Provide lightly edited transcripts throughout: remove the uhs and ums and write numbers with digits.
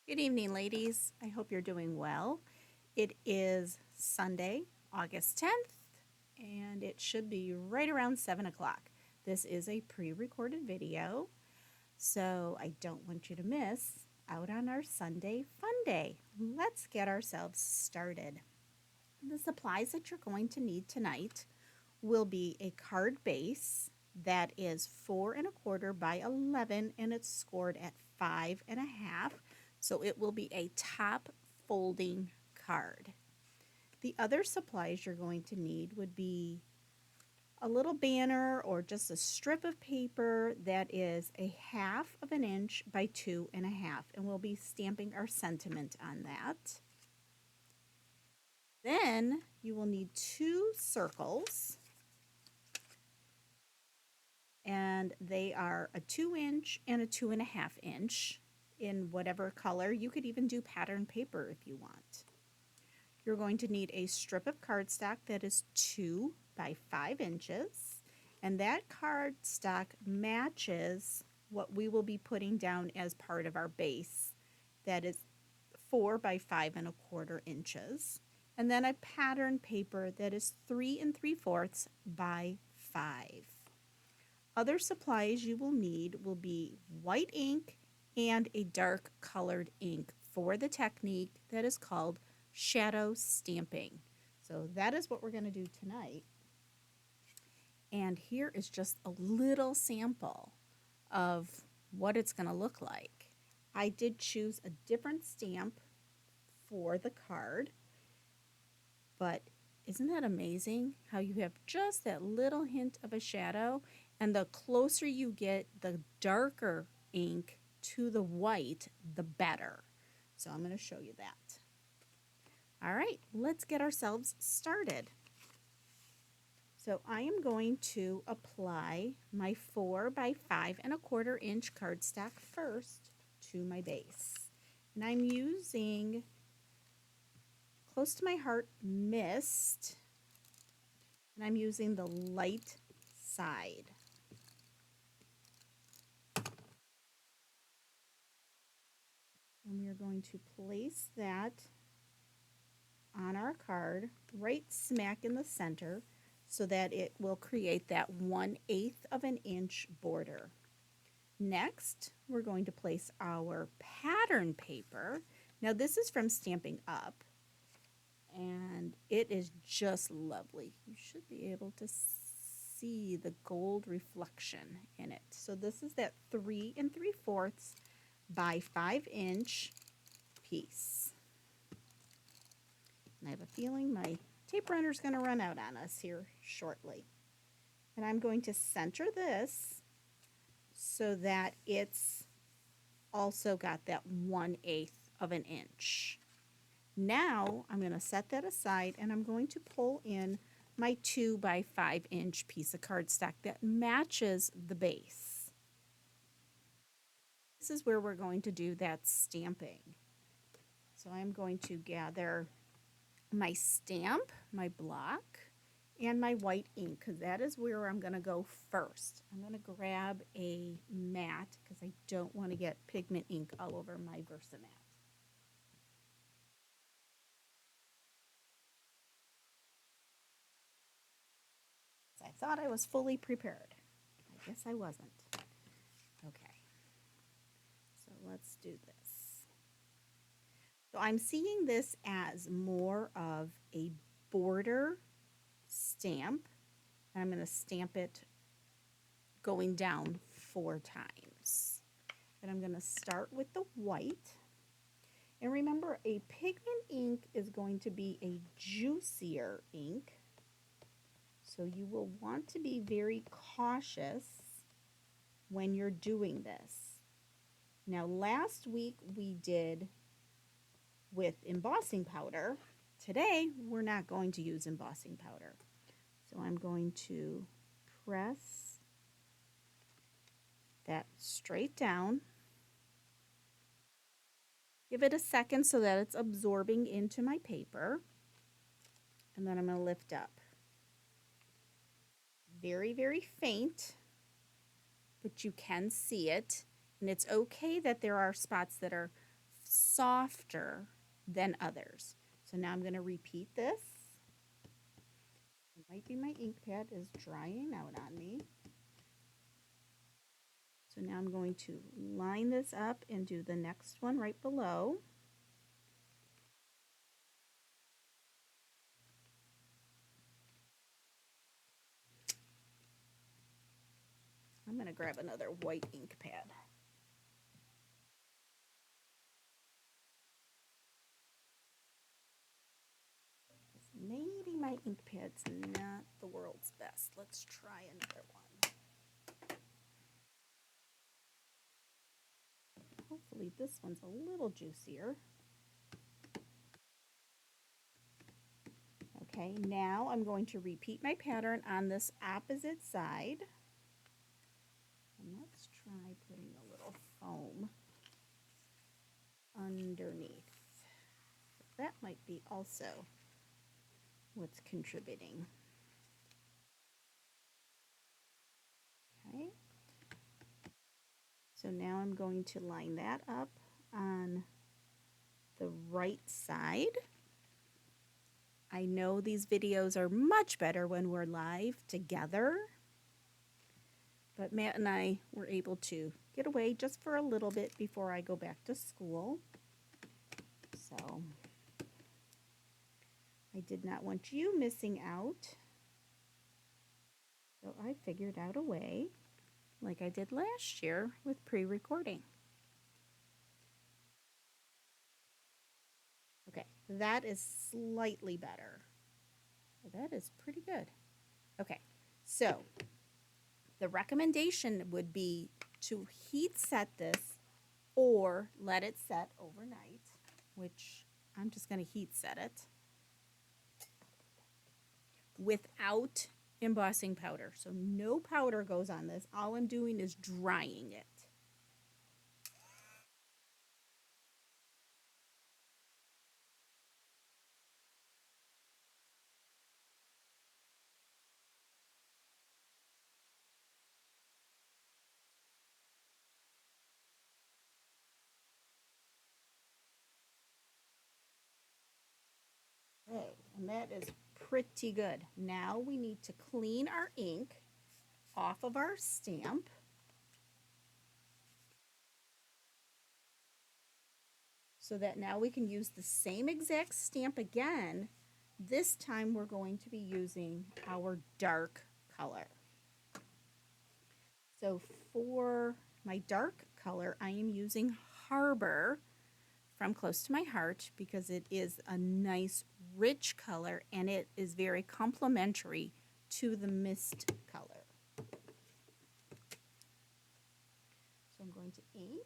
Good evening, ladies. I hope you're doing well. It is Sunday, August 10th, and it should be right around 7 o'clock. This is a pre-recorded video, so I don't want you to miss out on our Sunday fun day. Let's get ourselves started. The supplies that you're going to need tonight will be a card base that is 4¼ by 11 and it's scored at 5½. So it will be a top folding card. The other supplies you're going to need would be a little banner or just a strip of paper that is 1/2 inch by 2½, and we'll be stamping our sentiment on that. Then you will need 2 circles, and they are a 2" and a 2½" in whatever color. You could even do pattern paper if you want. You're going to need a strip of cardstock that is 2 by 5 inches, and that cardstock matches what we will be putting down as part of our base. That is 4 by 5¼ inches, and then a pattern paper that is 3¾ by 5. Other supplies you will need will be white ink and a dark colored ink for the technique that is called shadow stamping. So that is what we're going to do tonight. And here is just a little sample of what it's going to look like. I did choose a different stamp for the card, but isn't that amazing how you have just that little hint of a shadow? And the closer you get the darker ink to the white, the better. So I'm going to show you that. All right, let's get ourselves started. So I am going to apply my 4 by 5¼ inch cardstock first to my base. And I'm using Close to My Heart Mist, and I'm using the light side. And we are going to place that on our card right smack in the center so that it will create that 1/8 inch border. Next, we're going to place our pattern paper. Now this is from Stampin' Up, and it is just lovely. You should be able to see the gold reflection in it. So this is that 3¾ by 5 inch piece. And I have a feeling my tape runner is going to run out on us here shortly. And I'm going to center this so that it's also got that 1/8 inch. Now I'm going to set that aside, and I'm going to pull in my 2 by 5 inch piece of cardstock that matches the base. This is where we're going to do that stamping. So I'm going to gather my stamp, my block, and my white ink, because that is where I'm going to go first. I'm going to grab a mat because I don't want to get pigment ink all over my Versamat. I thought I was fully prepared. I guess I wasn't. Okay, so let's do this. So I'm seeing this as more of a border stamp, and I'm going to stamp it going down 4 times. And I'm going to start with the white. And remember, a pigment ink is going to be a juicier ink, so you will want to be very cautious when you're doing this. Now, last week we did with embossing powder. Today, we're not going to use embossing powder. So I'm going to press that straight down. Give it a second so that it's absorbing into my paper. And then I'm going to lift up. Very, very faint, but you can see it. And it's okay that there are spots that are softer than others. So now I'm going to repeat this. It might be my ink pad is drying out on me. So now I'm going to line this up and do the next one right below. I'm going to grab another white ink pad. Maybe my ink pad's not the world's best. Let's try another one. Hopefully this one's a little juicier. Okay, now I'm going to repeat my pattern on this opposite side. And let's try putting a little foam underneath. That might be also what's contributing. Okay. So now I'm going to line that up on the right side. I know these videos are much better when we're live together, but Matt and I were able to get away just for a little bit before I go back to school. So I did not want you missing out. So I figured out a way, like I did last year with pre-recording. Okay, that is slightly better. That is pretty good. Okay, so the recommendation would be to heat set this or let it set overnight, which I'm just going to heat set it without embossing powder. So no powder goes on this. All I'm doing is drying it. Okay, and that is pretty good. Now we need to clean our ink off of our stamp. So that now we can use the same exact stamp again. This time we're going to be using our dark color. So for my dark color, I am using Harbour from Close to My Heart because it is a nice rich color and it is very complementary to the mist color. So I'm going to ink.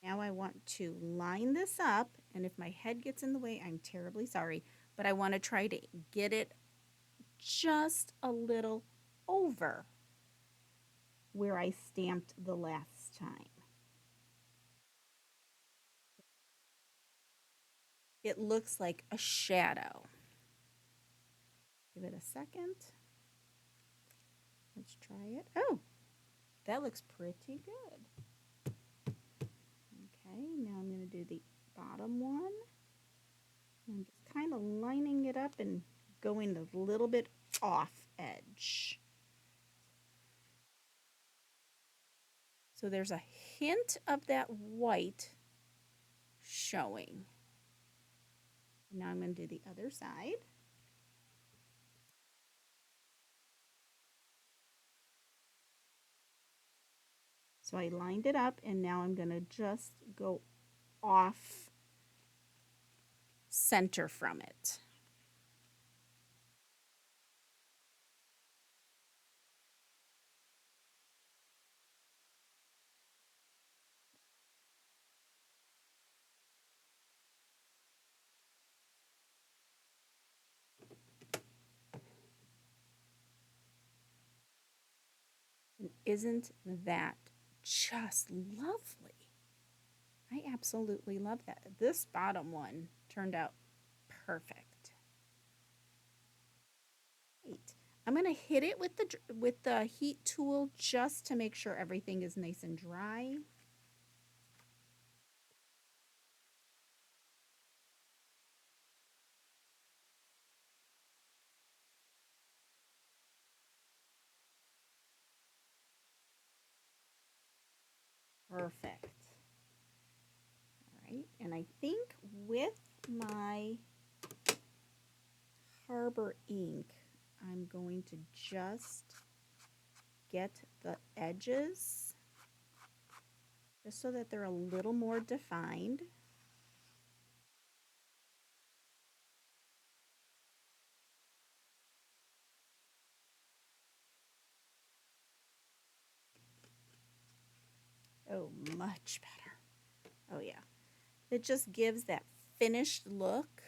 Now I want to line this up, and if my head gets in the way, I'm terribly sorry, but I want to try to get it just a little over where I stamped the last time. It looks like a shadow. Give it a second. Let's try it. Oh, that looks pretty good. Okay, now I'm going to do the bottom one. I'm just kind of lining it up and going a little bit off edge. So there's a hint of that white showing. Now I'm going to do the other side. So I lined it up and now I'm going to just go off center from it. And isn't that just lovely? I absolutely love that. This bottom one turned out perfect. Great. I'm going to hit it with the heat tool just to make sure everything is nice and dry. Perfect. All right, and I think with my Harbour ink, I'm going to just get the edges just so that they're a little more defined. Oh, much better. Oh yeah. It just gives that finished look.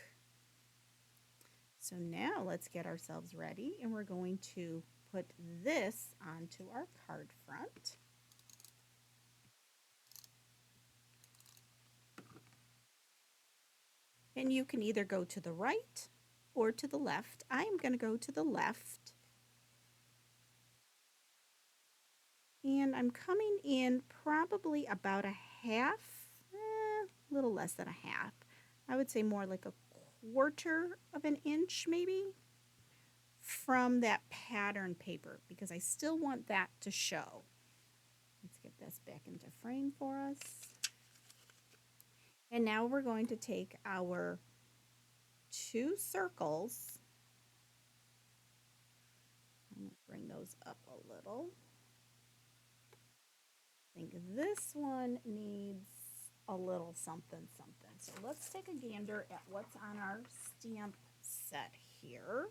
So now let's get ourselves ready, and we're going to put this onto our card front. And you can either go to the right or to the left. I am going to go to the left. And I'm coming in probably about a half, a little less than a half. I would say more like a quarter of an inch maybe from that pattern paper, because I still want that to show. Let's get this back into frame for us. And now we're going to take our 2 circles. I'm going to bring those up a little. I think this one needs a little something something. So let's take a gander at what's on our stamp set here.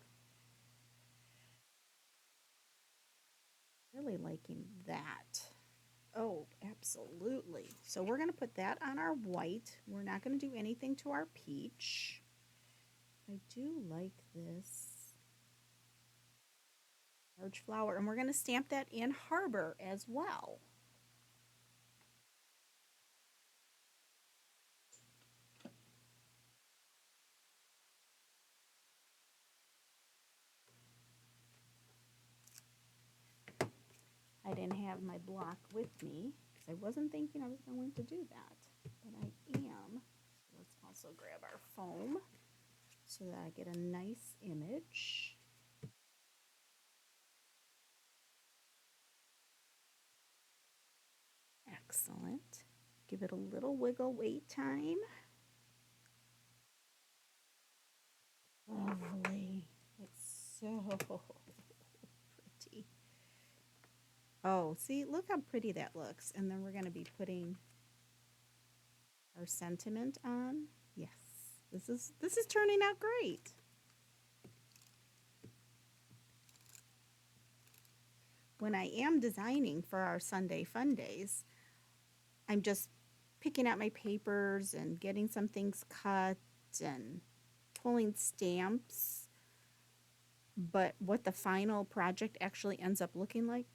Really liking that. Oh, absolutely. So we're going to put that on our white. We're not going to do anything to our peach. I do like this large flower, and we're going to stamp that in Harbour as well. I didn't have my block with me because I wasn't thinking I was going to do that, but I am. So let's also grab our foam so that I get a nice image. Excellent. Give it a little wiggle wait time. Lovely. It's so pretty. Oh, see, look how pretty that looks. And then we're going to be putting our sentiment on. Yes, this is turning out great. When I am designing for our Sunday Fun Days, I'm just picking out my papers and getting some things cut and pulling stamps. But what the final project actually ends up looking like,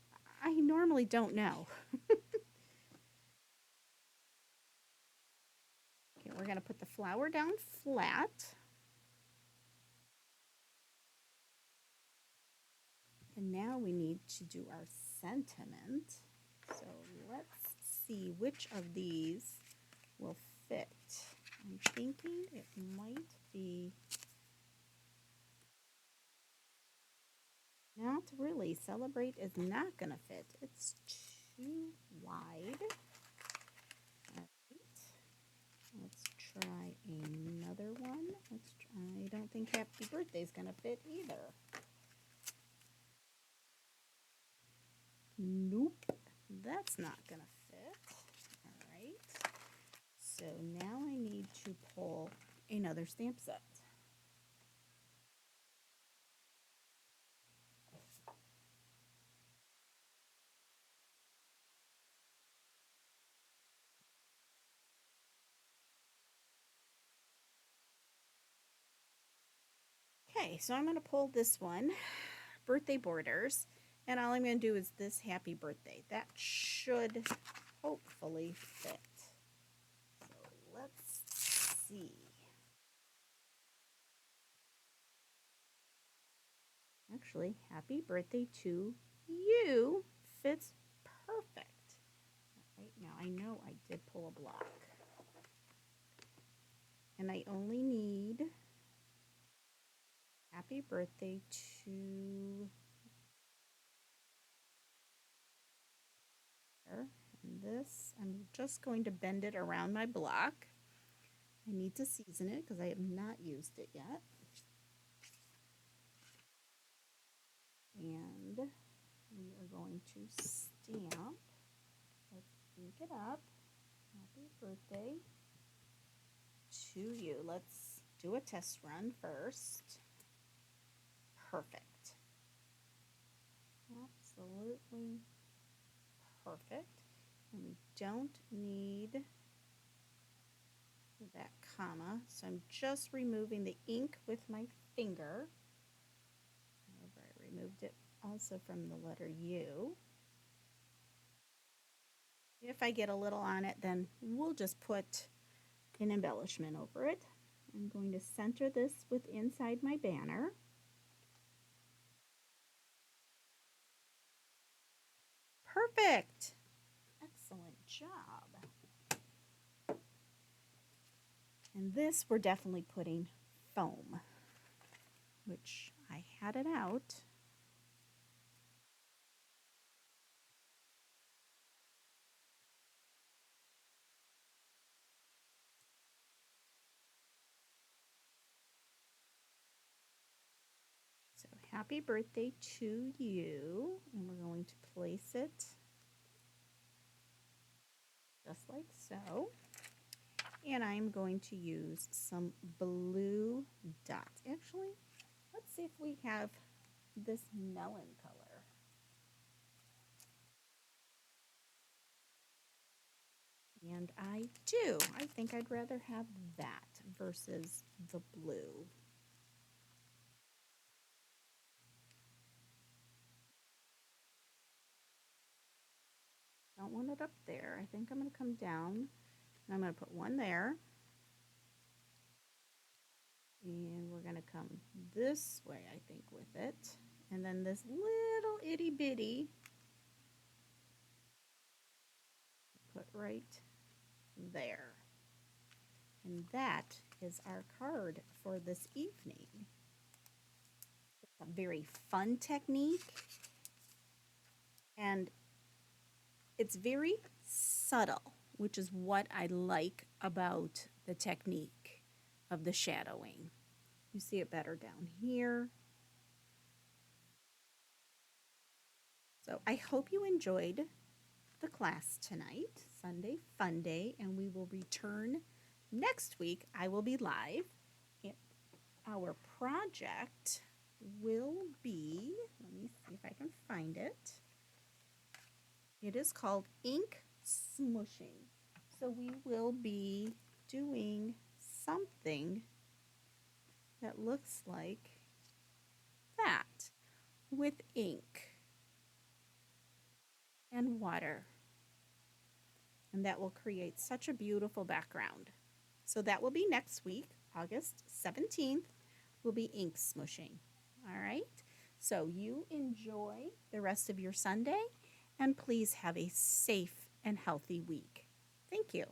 I normally don't know. Okay, we're going to put the flower down flat. And now we need to do our sentiment. So let's see which of these will fit. I'm thinking it might be not really. Celebrate is not going to fit. It's too wide. All right. Let's try another one. I don't think Happy Birthday is going to fit either. Nope, that's not going to fit. All right. So now I need to pull another stamp set. Okay, so I'm going to pull this one, Birthday Borders, and all I'm going to do is this Happy Birthday. That should hopefully fit. So let's see. actually, happy birthday to you fits perfect. Right now, I know I did pull a block. And I only need happy birthday to her. And this, I'm just going to bend it around my block. I need to season it because I have not used it yet. And we are going to stamp. Let's ink it up. Happy birthday to you. Let's do a test run first. Perfect. Absolutely perfect. And we don't need that comma, so I'm just removing the ink with my finger. However, I removed it also from the letter U. If I get a little on it, then we'll just put an embellishment over it. I'm going to center this with inside my banner. Perfect. Excellent job. And this we're definitely putting foam, which I had it out. So happy birthday to you, and we're going to place it just like so. And I'm going to use some blue dots. Actually, let's see if we have this melon color. And I do. I think I'd rather have that versus the blue. Don't want it up there. I think I'm going to come down and I'm going to put one there. And we're going to come this way, I think, with it. And then this little itty bitty, put right there. And that is our card for this evening. It's a very fun technique. And it's very subtle, which is what I like about the technique of the shadowing. You see it better down here. So I hope you enjoyed the class tonight, Sunday Fun Day, and we will return next week. I will be live. And our project will be, let me see if I can find it. It is called ink smushing. So we will be doing something that looks like that with ink and water. And that will create such a beautiful background. So that will be next week, August 17th, will be ink smushing. All right. So you enjoy the rest of your Sunday and please have a safe and healthy week. Thank you.